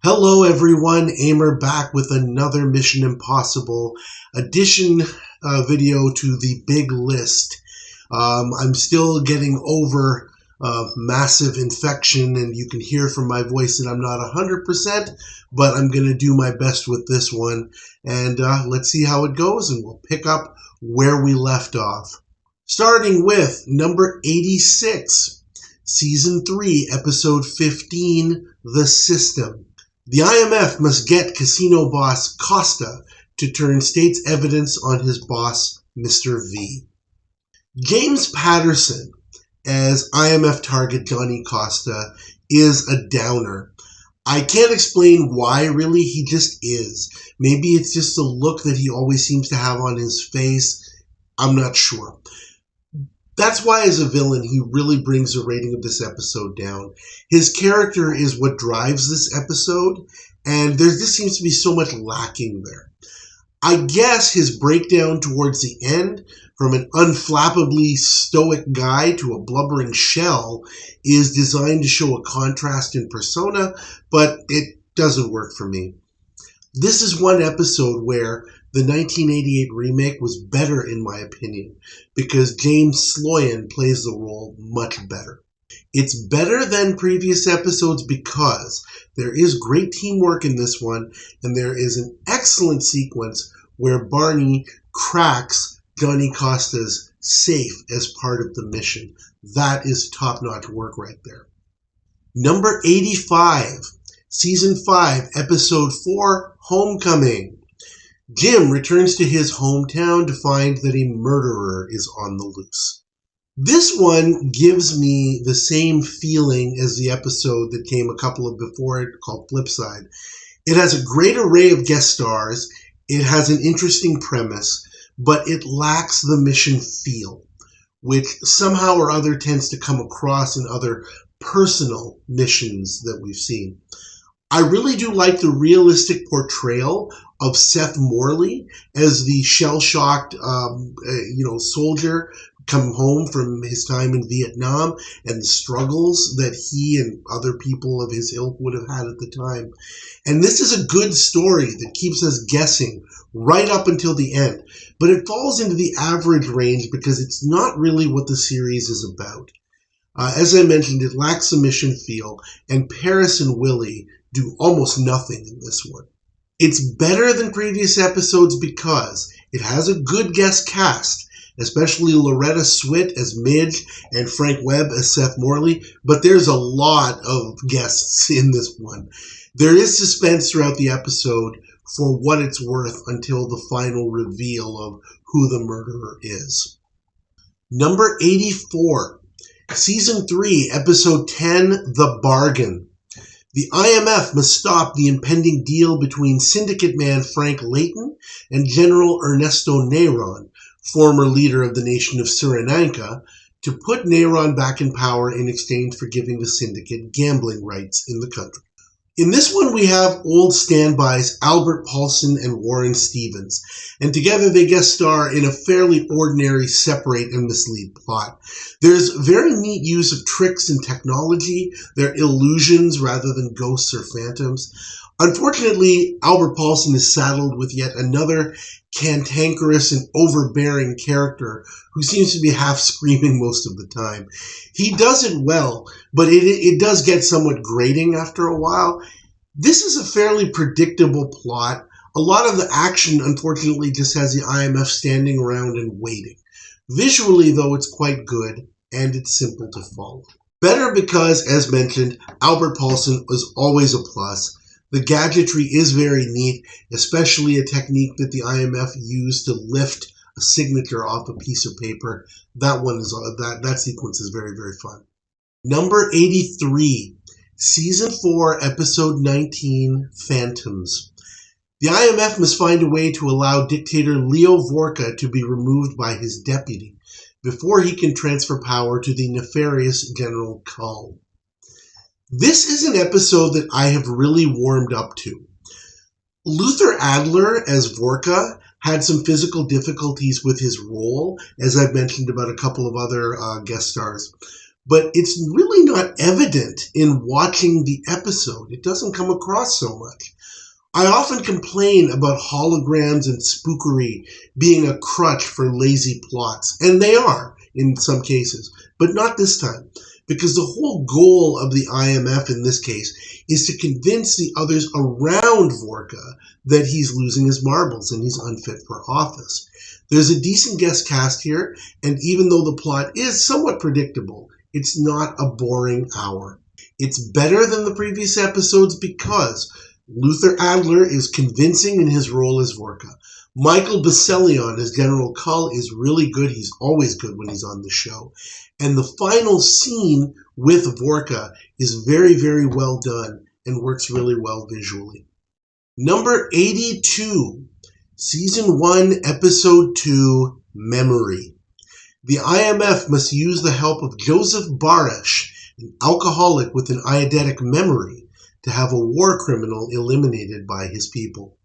Hello everyone, Aimer back with another Mission Impossible addition video to the big list. I'm still getting over massive infection, and you can hear from my voice that I'm not 100%, but I'm going to do my best with this one, and let's see how it goes, and we'll pick up where we left off. Starting with number 86, Season 3, Episode 15, The System. The IMF must get casino boss Costa to turn state's evidence on his boss, Mr. V. James Patterson, as IMF target Johnny Costa, is a downer. I can't explain why, really. He just is. Maybe it's just the look that he always seems to have on his face. I'm not sure. That's why, as a villain, he really brings the rating of this episode down. His character is what drives this episode, and there just seems to be so much lacking there. I guess his breakdown towards the end, from an unflappably stoic guy to a blubbering shell, is designed to show a contrast in persona, but it doesn't work for me. This is one episode where the 1988 remake was better, in my opinion, because James Sloyan plays the role much better. It's better than previous episodes because there is great teamwork in this one, and there is an excellent sequence where Barney cracks Johnny Costa's safe as part of the mission. That is top-notch work right there. Number 85, Season 5, Episode 4, Homecoming. Jim returns to his hometown to find that a murderer is on the loose. This one gives me the same feeling as the episode that came a couple of before it called Flipside. It has a great array of guest stars, it has an interesting premise, but it lacks the mission feel, which somehow or other tends to come across in other personal missions that we've seen. I really do like the realistic portrayal of Seth Morley as the shell-shocked, soldier come home from his time in Vietnam and the struggles that he and other people of his ilk would have had at the time. And this is a good story that keeps us guessing right up until the end. But it falls into the average range because it's not really what the series is about. As I mentioned, it lacks a mission feel, and Paris and Willie do almost nothing in this one. It's better than previous episodes because it has a good guest cast, especially Loretta Swit as Midge and Frank Webb as Seth Morley, but there's a lot of guests in this one. There is suspense throughout the episode for what it's worth until the final reveal of who the murderer is. Number 84, Season 3, Episode 10, The Bargain. The IMF must stop the impending deal between syndicate man Frank Layton and General Ernesto Neyron, former leader of the nation of Sri Lanka, to put Neyron back in power in exchange for giving the syndicate gambling rights in the country. In this one, we have old standbys Albert Paulson and Warren Stevens, and together they guest star in a fairly ordinary separate and mislead plot. There's very neat use of tricks and technology. They're illusions rather than ghosts or phantoms. Unfortunately, Albert Paulson is saddled with yet another cantankerous and overbearing character who seems to be half screaming most of the time. He does it well, but it does get somewhat grating after a while. This is a fairly predictable plot. A lot of the action, unfortunately, just has the IMF standing around and waiting. Visually, though, it's quite good, and it's simple to follow. Better because, as mentioned, Albert Paulson is always a plus. The gadgetry is very neat, especially a technique that the IMF used to lift a signature off a piece of paper. That sequence is very, very fun. Number 83, Season 4, Episode 19, Phantoms. The IMF must find a way to allow dictator Leo Vorka to be removed by his deputy before he can transfer power to the nefarious General Kull. This is an episode that I have really warmed up to. Luther Adler as Vorka had some physical difficulties with his role, as I've mentioned about a couple of other guest stars. but it's really not evident in watching the episode. It doesn't come across so much. I often complain about holograms and spookery being a crutch for lazy plots, and they are in some cases, but not this time, because the whole goal of the IMF in this case is to convince the others around Vorka that he's losing his marbles and he's unfit for office. There's a decent guest cast here, and even though the plot is somewhat predictable, it's not a boring hour. It's better than the previous episodes because Luther Adler is convincing in his role as Vorka. Michael Baselion as General Kull is really good. He's always good when he's on the show. And the final scene with Vorka is very, very well done and works really well visually. Number 82, Season 1, Episode 2, Memory. The IMF must use the help of Joseph Barash, an alcoholic with an eidetic memory, to have a war criminal eliminated by his people.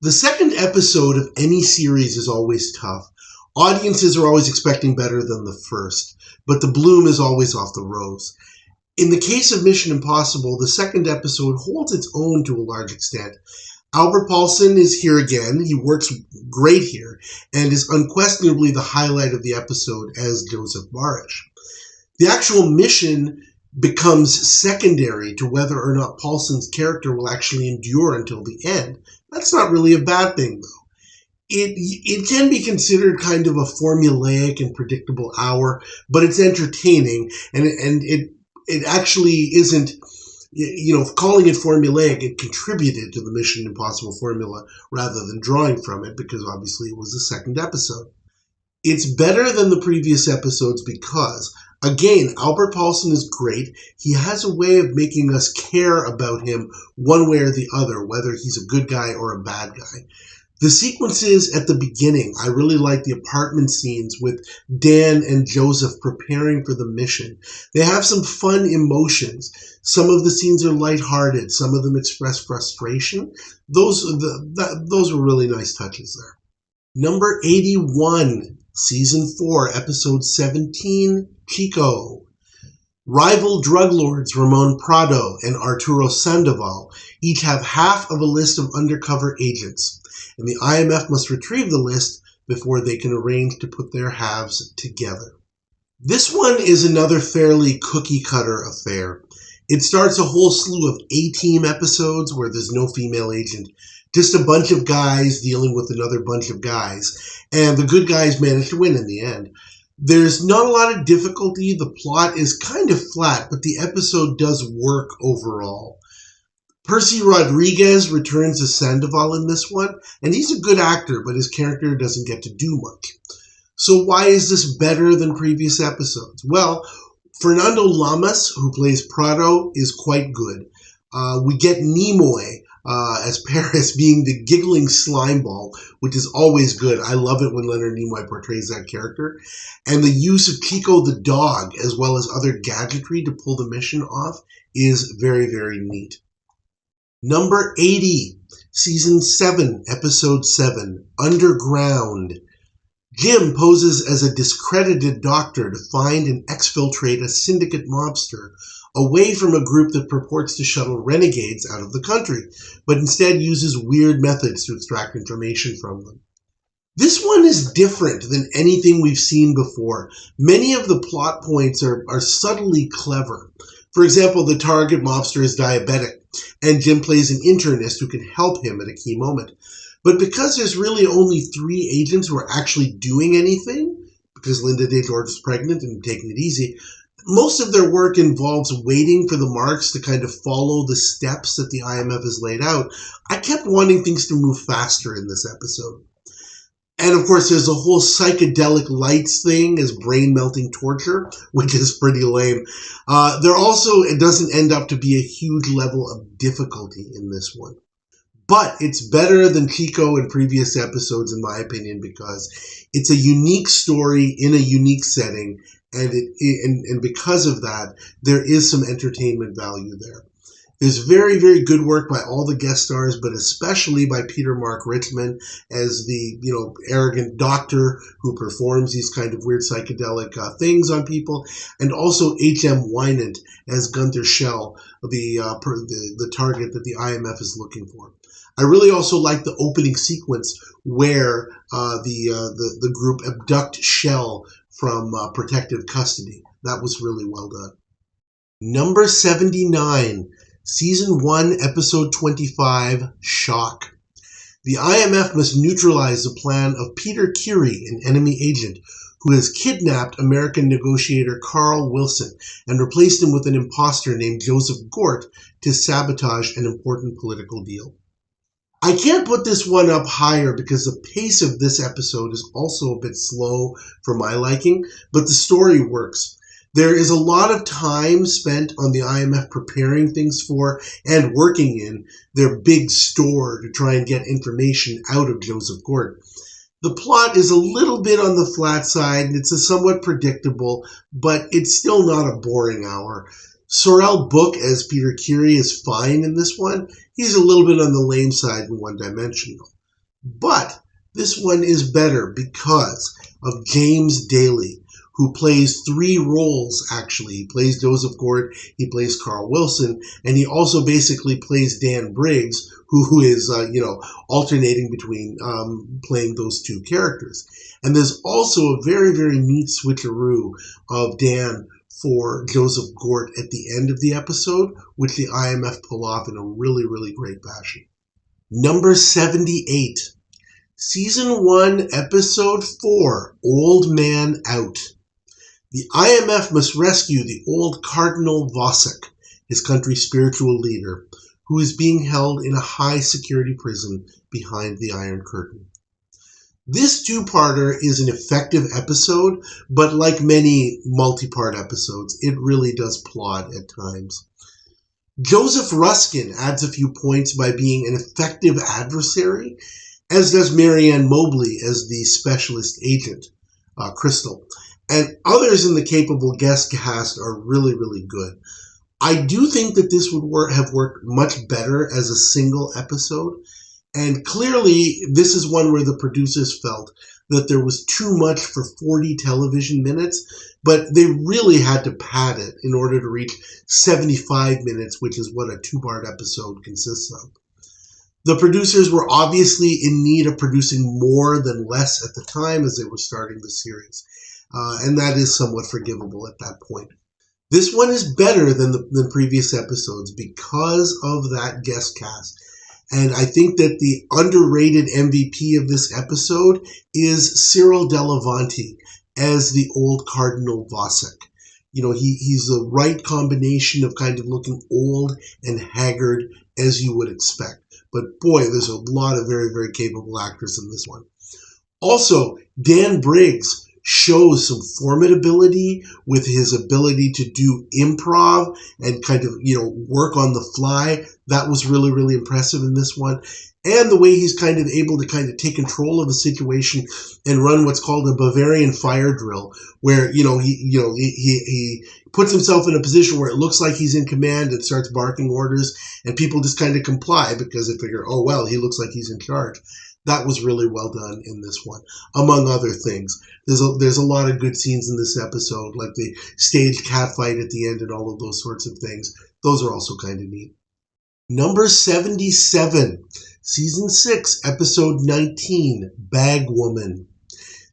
The second episode of any series is always tough. Audiences are always expecting better than the first, but the bloom is always off the rose. In the case of Mission Impossible, the second episode holds its own to a large extent. Albert Paulson is here again. He works great here and is unquestionably the highlight of the episode as Joseph Barash. The actual mission becomes secondary to whether or not Paulson's character will actually endure until the end. That's not really a bad thing, though. It can be considered kind of a formulaic and predictable hour, but it's entertaining, and it actually isn't, calling it formulaic, it contributed to the Mission Impossible formula rather than drawing from it, because obviously it was the second episode. It's better than the previous episodes because, again, Albert Paulson is great. He has a way of making us care about him one way or the other, whether he's a good guy or a bad guy. The sequences at the beginning, I really like the apartment scenes with Dan and Joseph preparing for the mission. They have some fun emotions. Some of the scenes are lighthearted. Some of them express frustration. Those were really nice touches there. Number 81, Season 4, Episode 17, Chico. Rival drug lords Ramon Prado and Arturo Sandoval each have half of a list of undercover agents, and the IMF must retrieve the list before they can arrange to put their halves together. This one is another fairly cookie-cutter affair. It starts a whole slew of A-Team episodes where there's no female agent, just a bunch of guys dealing with another bunch of guys, and the good guys manage to win in the end. There's not a lot of difficulty. The plot is kind of flat, but the episode does work overall. Percy Rodriguez returns as Sandoval in this one, and he's a good actor, but his character doesn't get to do much. So why is this better than previous episodes? Well, Fernando Lamas, who plays Prado, is quite good. We get Nimoy as Paris being the giggling slimeball, which is always good. I love it when Leonard Nimoy portrays that character. And the use of Chico the dog, as well as other gadgetry to pull the mission off, is very, very neat. Number 80, Season 7, Episode 7, Underground. Jim poses as a discredited doctor to find and exfiltrate a syndicate mobster away from a group that purports to shuttle renegades out of the country, but instead uses weird methods to extract information from them. This one is different than anything we've seen before. Many of the plot points are subtly clever. For example, the target mobster is diabetic, and Jim plays an internist who can help him at a key moment. But because there's really only 3 agents who are actually doing anything, because Linda Day George is pregnant and taking it easy, most of their work involves waiting for the marks to kind of follow the steps that the IMF has laid out. I kept wanting things to move faster in this episode. And of course, there's a whole psychedelic lights thing as brain-melting torture, which is pretty lame. It doesn't end up to be a huge level of difficulty in this one. But it's better than Chico in previous episodes, in my opinion, because it's a unique story in a unique setting, and because of that, there is some entertainment value there. There's very, very good work by all the guest stars, but especially by Peter Mark Richmond as the, arrogant doctor who performs these kind of weird psychedelic things on people, and also H.M. Wynant as Gunther Schell, the target that the IMF is looking for. I really also like the opening sequence where the group abduct Schell from protective custody. That was really well done. Number 79, Season 1, Episode 25, Shock. The IMF must neutralize the plan of Peter Curie, an enemy agent, who has kidnapped American negotiator Carl Wilson and replaced him with an imposter named Joseph Gort to sabotage an important political deal. I can't put this one up higher because the pace of this episode is also a bit slow for my liking, but the story works. There is a lot of time spent on the IMF preparing things for and working in their big store to try and get information out of Joseph Gort. The plot is a little bit on the flat side, and it's a somewhat predictable, but it's still not a boring hour. Sorrel Book as Peter Curie is fine in this one. He's a little bit on the lame side and one-dimensional. But this one is better because of James Daly, who plays 3 roles, actually. He plays Joseph Gort, he plays Carl Wilson, and he also basically plays Dan Briggs, who is, alternating between playing those 2 characters. And there's also a very, very neat switcheroo of Dan for Joseph Gort at the end of the episode, which the IMF pull off in a really, really great fashion. Number 78, Season 1, Episode 4, Old Man Out. The IMF must rescue the old Cardinal Vosek, his country's spiritual leader, who is being held in a high-security prison behind the Iron Curtain. This 2-parter is an effective episode, but like many multi-part episodes, it really does plod at times. Joseph Ruskin adds a few points by being an effective adversary, as does Marianne Mobley as the specialist agent, Crystal. And others in the capable guest cast are really, really good. I do think that this would have worked much better as a single episode. And clearly, this is one where the producers felt that there was too much for 40 television minutes, but they really had to pad it in order to reach 75 minutes, which is what a 2-part episode consists of. The producers were obviously in need of producing more than less at the time as they were starting the series. And that is somewhat forgivable at that point. This one is better than previous episodes because of that guest cast. And I think that the underrated MVP of this episode is Cyril Delavanti as the old Cardinal Vosek. He's the right combination of kind of looking old and haggard as you would expect. But boy, there's a lot of very, very capable actors in this one. Also, Dan Briggs shows some formidability with his ability to do improv and kind of, work on the fly. That was really, really impressive in this one. And the way he's kind of able to kind of take control of the situation and run what's called a Bavarian fire drill, where, he puts himself in a position where it looks like he's in command and starts barking orders, and people just kind of comply because they figure, oh, well, he looks like he's in charge. That was really well done in this one, among other things. There's a lot of good scenes in this episode, like the staged catfight at the end and all of those sorts of things. Those are also kind of neat. Number 77, Season 6, Episode 19, Bagwoman.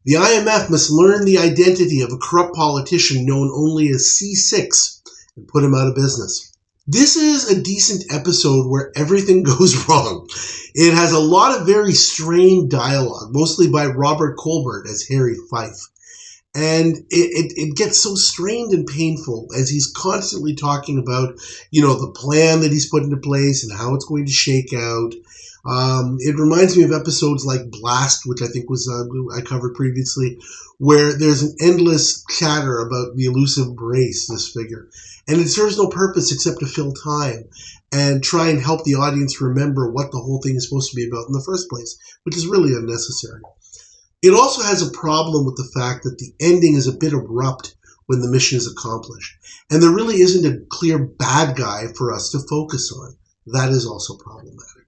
The IMF must learn the identity of a corrupt politician known only as C6 and put him out of business. This is a decent episode where everything goes wrong. It has a lot of very strained dialogue, mostly by Robert Colbert as Harry Fife. And it gets so strained and painful as he's constantly talking about, the plan that he's put into place and how it's going to shake out. It reminds me of episodes like Blast, which I think was I covered previously, where there's an endless chatter about the elusive Brace, this figure. And it serves no purpose except to fill time and try and help the audience remember what the whole thing is supposed to be about in the first place, which is really unnecessary. It also has a problem with the fact that the ending is a bit abrupt when the mission is accomplished. And there really isn't a clear bad guy for us to focus on. That is also problematic.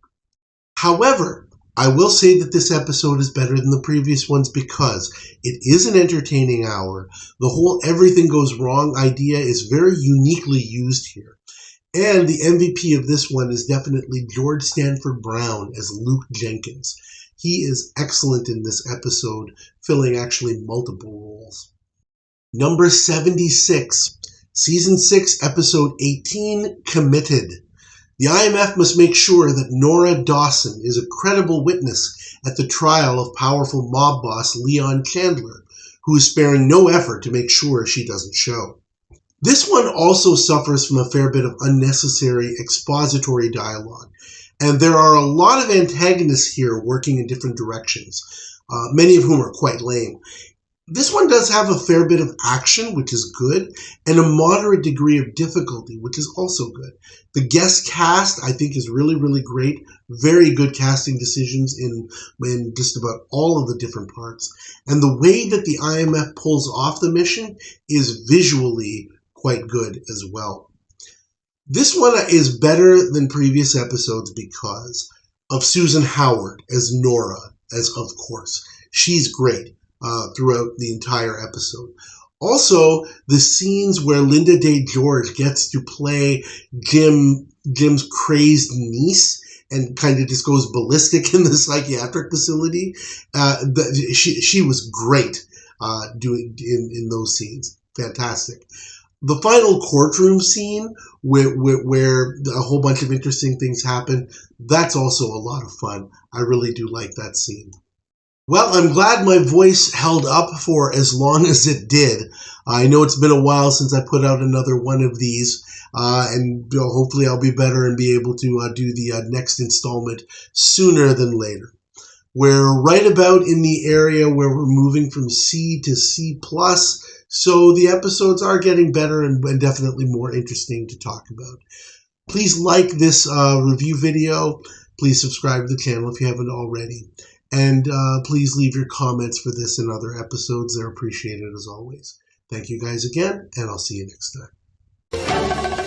However, I will say that this episode is better than the previous ones because it is an entertaining hour. The whole everything goes wrong idea is very uniquely used here. And the MVP of this one is definitely George Stanford Brown as Luke Jenkins. He is excellent in this episode, filling actually multiple roles. Number 76, Season 6, Episode 18, Committed. The IMF must make sure that Nora Dawson is a credible witness at the trial of powerful mob boss Leon Chandler, who is sparing no effort to make sure she doesn't show. This one also suffers from a fair bit of unnecessary expository dialogue, and there are a lot of antagonists here working in different directions, many of whom are quite lame. This one does have a fair bit of action, which is good, and a moderate degree of difficulty, which is also good. The guest cast, I think, is really, really great. Very good casting decisions in just about all of the different parts. And the way that the IMF pulls off the mission is visually quite good as well. This one is better than previous episodes because of Susan Howard as Nora, as of course. She's great. Throughout the entire episode. Also, the scenes where Linda Day George gets to play Jim's crazed niece and kind of just goes ballistic in the psychiatric facility, she was great doing in those scenes. Fantastic. The final courtroom scene where a whole bunch of interesting things happen, that's also a lot of fun. I really do like that scene. Well, I'm glad my voice held up for as long as it did. I know it's been a while since I put out another one of these, and hopefully I'll be better and be able to do the next installment sooner than later. We're right about in the area where we're moving from C to C+, so the episodes are getting better and definitely more interesting to talk about. Please like this review video. Please subscribe to the channel if you haven't already. And please leave your comments for this and other episodes. They're appreciated as always. Thank you guys again, and I'll see you next time.